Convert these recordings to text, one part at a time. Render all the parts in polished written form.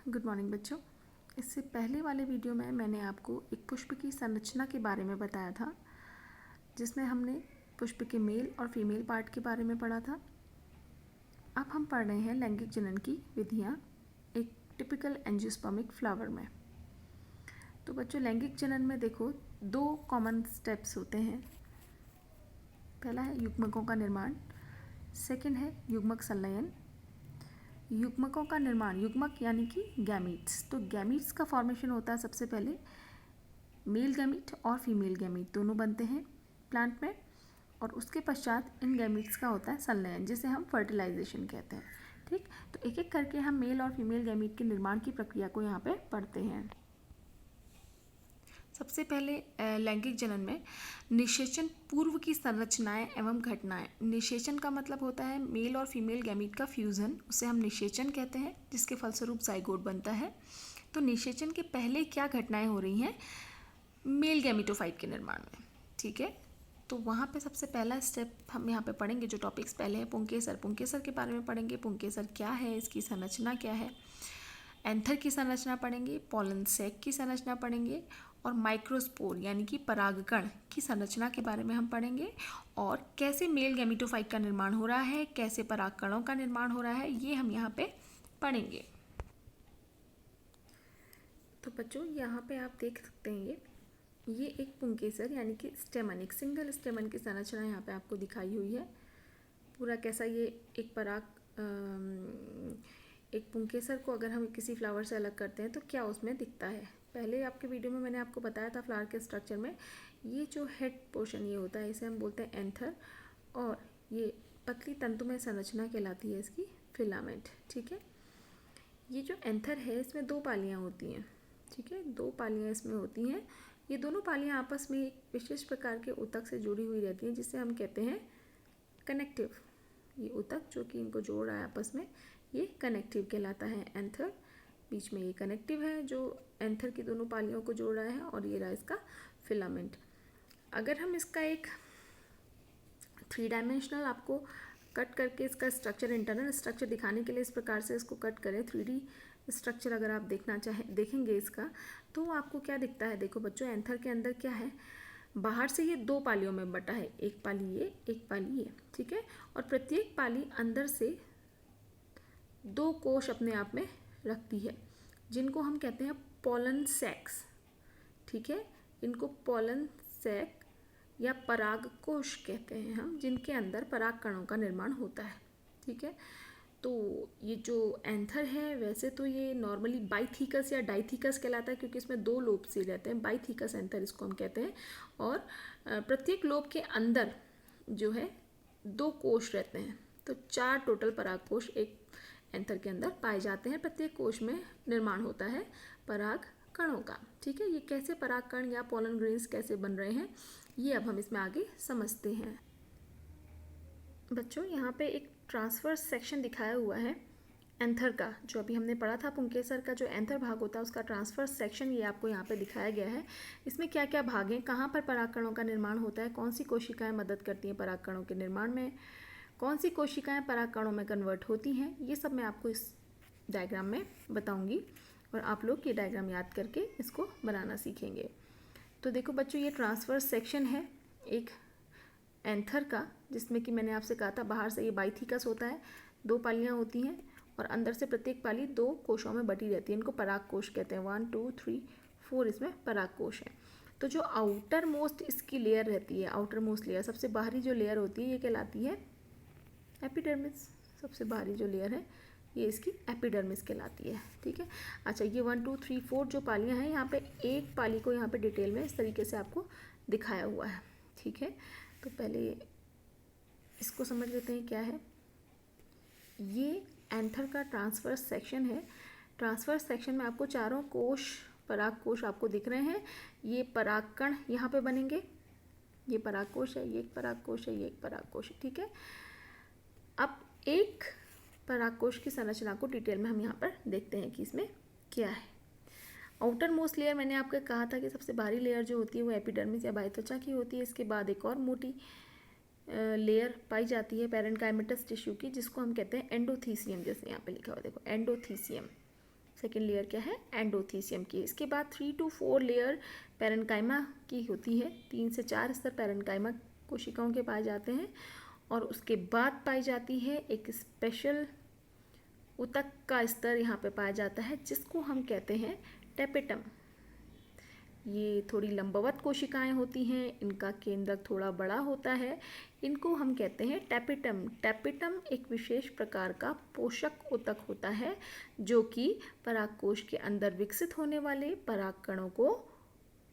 Good morning बच्चों। इससे पहले वाले वीडियो में मैंने आपको एक पुष्प की संरचना के बारे में बताया था, जिसमें हमने पुष्प के मेल और फीमेल पार्ट के बारे में पढ़ा था। अब हम पढ़ रहे हैं लैंगिक जनन की विधियाँ एक टिपिकल एंजियोस्पर्मिक फ्लावर में। तो बच्चों, लैंगिक जनन में देखो 2 कॉमन स्टेप्स होते हैं। पहला है युग्मकों का निर्माण, सेकंड है युग्मक संलयन। युग्मकों का निर्माण, युग्मक यानी कि गैमीट्स। तो गैमीट्स का फॉर्मेशन होता है सबसे पहले, मेल गैमीट और फीमेल गैमीट दोनों बनते हैं प्लांट में, और उसके पश्चात इन गैमीट्स का होता है संलयन, जिसे हम फर्टिलाइजेशन कहते हैं। ठीक, तो एक एक करके हम मेल और फीमेल गैमीट के निर्माण की प्रक्रिया को यहाँ पे पढ़ते हैं। सबसे पहले लैंगिक जनन में निषेचन पूर्व की संरचनाएं एवं घटनाएं। निषेचन का मतलब होता है मेल और फीमेल गैमीट का फ्यूजन, उसे हम निषेचन कहते हैं, जिसके फलस्वरूप जाइगोट बनता है। तो निषेचन के पहले क्या घटनाएं हो रही हैं मेल गैमीटोफाइट के निर्माण में। ठीक है, तो वहाँ पे सबसे पहला स्टेप हम यहाँ पे पढ़ेंगे। जो टॉपिक्स पहले है पुंकेसर, पुंकेसर के बारे में पढ़ेंगे। पुंकेसर क्या है, इसकी संरचना क्या है। एंथर की संरचना पढ़ेंगे, पॉलन सैक की संरचना पढ़ेंगे, और माइक्रोस्पोर यानी कि परागकण की संरचना के बारे में हम पढ़ेंगे, और कैसे मेल गैमीटोफाइट का निर्माण हो रहा है, कैसे परागकणों का निर्माण हो रहा है, ये हम यहाँ पे पढ़ेंगे। तो बच्चों, यहाँ पे आप देख सकते हैं ये एक पुंकेसर यानी कि स्टेमन, एक सिंगल स्टेमन की संरचना यहाँ पे आपको दिखाई हुई है। पूरा कैसा ये एक पुंकेसर को अगर हम किसी फ्लावर से अलग करते हैं तो क्या उसमें दिखता है। पहले आपके वीडियो में मैंने आपको बताया था फ्लावर के स्ट्रक्चर में ये जो हेड पोर्शन ये होता है, इसे हम बोलते हैं एंथर, और ये पतली तंतुमय संरचना कहलाती है इसकी फिलामेंट। ठीक है, ये जो एंथर है इसमें 2 पालियाँ होती हैं। ठीक है, 2 पालियाँ इसमें होती हैं। ये दोनों पालियाँ आपस में एक विशेष प्रकार के ऊतक से जुड़ी हुई रहती हैं, जिसे हम कहते हैं कनेक्टिव। ये ऊतक जो कि इनको जोड़ रहा है आपस में, ये कनेक्टिव कहलाता है एंथर। बीच में ये कनेक्टिव है जो एंथर की दोनों पालियों को जोड़ रहा है, और ये रहा इसका फिलामेंट। अगर हम इसका एक 3 डायमेंशनल आपको कट करके इसका स्ट्रक्चर, इंटरनल स्ट्रक्चर दिखाने के लिए इस प्रकार से इसको कट करें, 3D स्ट्रक्चर अगर आप देखेंगे इसका, तो आपको क्या दिखता है। देखो बच्चों, एंथर के अंदर क्या है, बाहर से ये 2 पालियों में बटा है, एक पाली ये, एक पाली ये। ठीक है, और प्रत्येक पाली अंदर से 2 कोश अपने आप में रखती है, जिनको हम कहते हैं पोलन सैक्स। ठीक है, इनको पोलन सैक या परागकोश कहते हैं हम, जिनके अंदर परागकणों का निर्माण होता है। ठीक है, तो ये जो एंथर है वैसे तो ये नॉर्मली बाइथीकस या डाइथीकस कहलाता है, क्योंकि इसमें 2 लोब से रहते हैं। बाइथीकस एंथर इसको हम कहते हैं, और प्रत्येक लोब के अंदर जो है 2 कोश रहते हैं। तो 4 टोटल परागकोश एक एंथर के अंदर पाए जाते हैं। प्रत्येक कोश में निर्माण होता है पराग कणों का। ठीक है, ये कैसे परागकण या पोलन ग्रेन्स कैसे बन रहे हैं, ये अब हम इसमें आगे समझते हैं। बच्चों, यहाँ पे एक ट्रांसवर्स सेक्शन दिखाया हुआ है एंथर का, जो अभी हमने पढ़ा था पुंकेसर का जो एंथर भाग होता है उसका ट्रांसवर्स सेक्शन, ये आपको यहाँ पे दिखाया गया है। इसमें क्या क्या भाग हैं, कहाँ पर परागकणों का निर्माण होता है, कौन सी कोशिकाएं मदद करती हैं परागकणों के निर्माण में, कौन सी कोशिकाएं परागकणों में कन्वर्ट होती हैं, ये सब मैं आपको इस डायग्राम में बताऊँगी, और आप लोग ये डायग्राम याद करके इसको बनाना सीखेंगे। तो देखो बच्चों, ये ट्रांसवर्स सेक्शन है एक एंथर का, जिसमें कि मैंने आपसे कहा था बाहर से ये बाइथीकस होता है, 2 पालियाँ होती हैं, और अंदर से प्रत्येक पाली 2 कोशों में बटी रहती है। इनको परागकोश कहते हैं। 1 2 3 4 इसमें परागकोश हैं। तो जो आउटर मोस्ट इसकी लेयर रहती है, आउटर मोस्ट लेयर, सबसे बाहरी जो लेयर होती है, ये कहलाती है एपिडर्मिस। सबसे बाहरी जो लेयर है ये इसकी एपिडर्मिस कहलाती है। ठीक है, अच्छा, ये 1 2 3 4 जो पालियाँ हैं, यहाँ पे एक पाली को यहाँ पे डिटेल में इस तरीके से आपको दिखाया हुआ है। ठीक है, तो पहले इसको समझ लेते हैं क्या है। ये एंथर का ट्रांसवर्स सेक्शन है। ट्रांसवर्स सेक्शन में आपको 4 कोश, परागकोश आपको दिख रहे हैं। ये परागकण यहाँ पे बनेंगे, ये परागकोश है, ये एक परागकोश है, ये एक परागकोश है। ठीक है, अब एक परागकोश की संरचना को डिटेल में हम यहाँ पर देखते हैं कि इसमें क्या है। आउटर मोस्ट लेयर मैंने आपको कहा था कि सबसे बाहरी लेयर जो होती है वो एपिडर्मिस या बाह्यत्वचा की होती है। इसके बाद एक और मोटी लेयर पाई जाती है पेरेन्काइमेटस टिश्यू की, जिसको हम कहते हैं एंडोथीसियम। जैसे यहाँ पे लिखा हुआ देखो, एंडोथीसियम, सेकेंड लेयर क्या है, एंडोथीसियम की। इसके बाद 3 to 4 लेयर पैरेन्काइमा की होती है। 3 से 4 स्तर पैरेन्काइमा कोशिकाओं के पाए जाते हैं और उसके बाद पाई जाती है एक स्पेशल ऊतक का स्तर यहाँ पे पाया जाता है जिसको हम कहते हैं टेपिटम। ये थोड़ी लंबवत कोशिकाएं होती हैं, इनका केंद्रक थोड़ा बड़ा होता है, इनको हम कहते हैं टेपिटम। टेपिटम एक विशेष प्रकार का पोषक ऊतक होता है जो कि परागकोश के अंदर विकसित होने वाले परागकणों को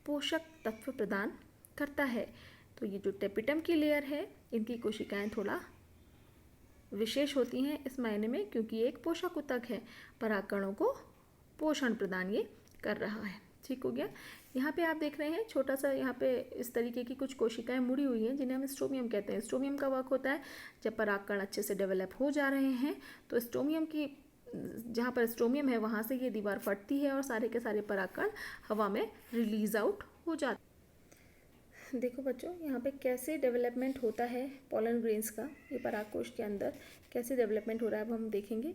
पोषक तत्व प्रदान करता है। तो ये जो टेपिटम की लेयर है, इनकी कोशिकाएं थोड़ा विशेष होती हैं इस मायने में क्योंकि ये एक पोषक ऊतक है, परागकणों को पोषण प्रदान ये कर रहा है। ठीक हो गया। यहाँ पे आप देख रहे हैं छोटा सा यहाँ पे इस तरीके की कुछ कोशिकाएं मुड़ी हुई हैं जिन्हें हम स्ट्रोमियम कहते हैं। स्ट्रोमियम का वर्क होता है जब परागकण अच्छे से डेवलप हो जा रहे हैं तो स्ट्रोमियम की जहाँ पर स्ट्रोमियम है वहाँ से ये दीवार फटती है और सारे के सारे परागकण हवा में रिलीज आउट हो जाते। देखो बच्चों, यहाँ पे कैसे डेवलपमेंट होता है पॉलन ग्रेन्स का, ये परागकोश के अंदर कैसे डेवलपमेंट हो रहा है अब हम देखेंगे।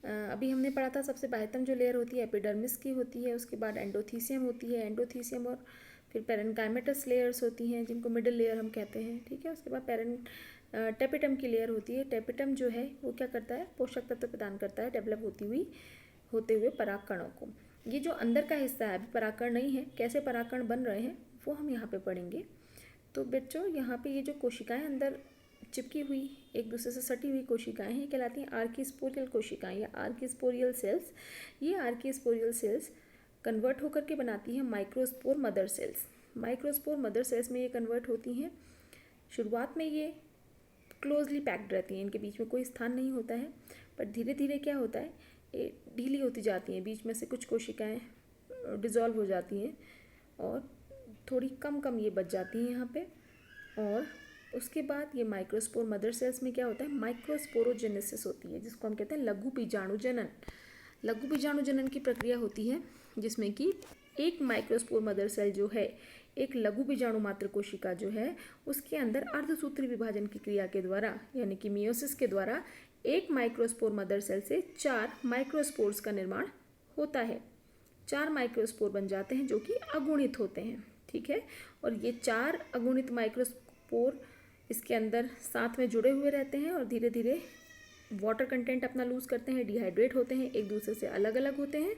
अभी हमने पढ़ा था सबसे बाह्यतम जो लेयर होती है एपिडर्मिस की होती है, उसके बाद एंडोथीसियम होती है, एंडोथीसियम और फिर पैरेन्काइमेटस लेयर्स होती हैं जिनको मिडिल लेयर हम कहते हैं। ठीक है, उसके बाद टेपिटम की लेयर होती है। टेपिटम जो है वो क्या करता है, पोषक तत्व प्रदान करता है डेवलप होते हुए परागकणों को। ये जो अंदर का हिस्सा है, अभी परागकण नहीं है, कैसे परागकण बन रहे हैं वो हम यहाँ पे पढ़ेंगे। तो बच्चों यहाँ पे ये जो कोशिकाएं अंदर चिपकी हुई एक दूसरे से सटी हुई कोशिकाएं हैं कहलाती हैं आर्कीस्पोरियल कोशिकाएं या आर्कीस्पोरियल सेल्स। ये आर्कीस्पोरियल सेल्स कन्वर्ट होकर के बनाती हैं microspore mother cells. Microspore mother cells में ये कन्वर्ट होती हैं। शुरुआत में ये क्लोजली पैक्ड रहती हैं, इनके बीच में कोई स्थान नहीं होता है, पर धीरे धीरे क्या होता है, ये ढीली होती जाती हैं, बीच में से कुछ कोशिकाएँ डिज़ोल्व हो जाती हैं और थोड़ी कम ये बच जाती हैं यहाँ पे। और उसके बाद ये माइक्रोस्पोर मदर सेल्स में क्या होता है, माइक्रोस्पोरोजेनेसिस होती है जिसको हम कहते हैं लघु बीजाणु जनन। लघु बीजाणु जनन की प्रक्रिया होती है जिसमें कि एक माइक्रोस्पोर मदर सेल जो है, एक लघु बीजाणु मात्र कोशिका जो है, उसके अंदर अर्धसूत्री विभाजन की क्रिया के द्वारा यानी कि मियोसिस के द्वारा एक माइक्रोस्पोर मदर सेल से 4 माइक्रोस्पोर्स का निर्माण होता है। 4 माइक्रोस्पोर बन जाते हैं जो कि अगुणित होते हैं। ठीक है, और ये 4 अगुणित माइक्रोस्पोर इसके अंदर साथ में जुड़े हुए रहते हैं और धीरे धीरे वाटर कंटेंट अपना लूज़ करते हैं, डिहाइड्रेट होते हैं, एक दूसरे से अलग अलग होते हैं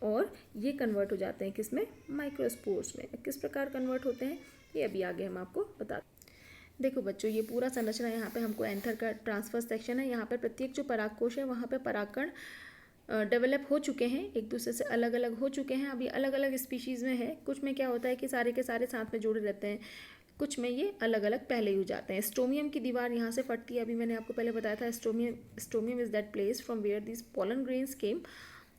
और ये कन्वर्ट हो जाते हैं किसमें, माइक्रोस्पोर्स में। किस प्रकार कन्वर्ट होते हैं ये अभी आगे हम आपको बता। देखो बच्चों, ये पूरा संरचना यहाँ पे हमको एंथर का ट्रांसफर सेक्शन है। यहाँ पर प्रत्येक जो परागकोश है वहाँ पे परागकण डेवलप हो चुके हैं, एक दूसरे से अलग अलग हो चुके हैं, अभी अलग अलग स्पीशीज़ में है। कुछ में क्या होता है कि सारे के सारे साथ में जुड़े रहते हैं, कुछ में ये अलग अलग पहले ही हो जाते हैं। स्ट्रोमियम की दीवार यहाँ से फटती है, अभी मैंने आपको पहले बताया था stomium is that place from where this pollen grains came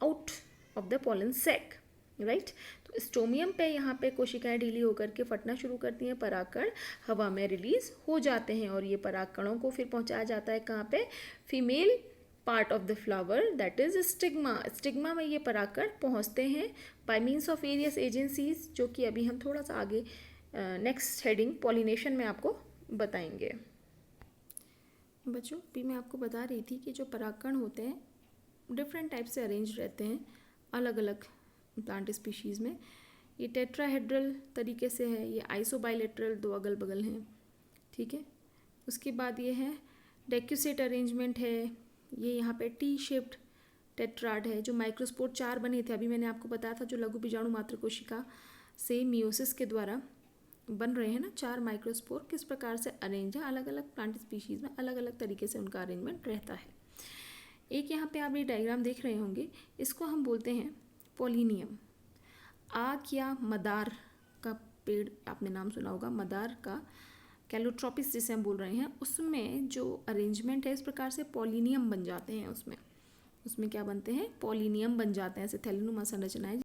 out of the pollen sac, right. तो स्ट्रोमियम पे यहाँ पे कोशिकाएं ढीली होकर के फटना शुरू करती हैं, परागकण हवा में रिलीज हो जाते हैं और ये परागकणों को फिर पहुँचाया जाता है कहाँ पे, female part of the flower that is stigma. Stigma में ये परागकण पहुँचते हैं bye means of various agencies, जो कि अभी हम थोड़ा सा आगे नेक्स्ट हेडिंग पॉलिनेशन में आपको बताएंगे। बच्चों, अभी मैं आपको बता रही थी कि जो परागकण होते हैं डिफरेंट टाइप से अरेंज रहते हैं अलग अलग प्लांट स्पीशीज़ में। ये टेट्राहेड्रल तरीके से है, ये आइसोबाइलेटरल, 2 अगल बगल हैं। ठीक है, उसके बाद ये है डेक्यूसेट अरेंजमेंट है, ये यहाँ पे टी शेप्ड टेट्राड है। जो माइक्रोस्पोर 4 बने थे, अभी मैंने आपको बताया था, जो लघु बीजाणु मात्र कोशिका से मियोसिस के द्वारा बन रहे हैं ना 4 माइक्रोस्पोर, किस प्रकार से अरेंज है, अलग अलग प्लांट स्पीशीज़ में अलग अलग तरीके से उनका अरेंजमेंट रहता है। एक यहाँ पे आप ये डायग्राम देख रहे होंगे, इसको हम बोलते हैं पॉलिनियम। आक या मदार का पेड़ आपने नाम सुना होगा, मदार का कैलोट्रोपिस जिसे हम बोल रहे हैं, उसमें जो अरेंजमेंट है इस प्रकार से पॉलिनियम बन जाते हैं। उसमें क्या बनते हैं, पॉलिनियम बन जाते हैं, ऐसे थैलेनुमा संरचनाएं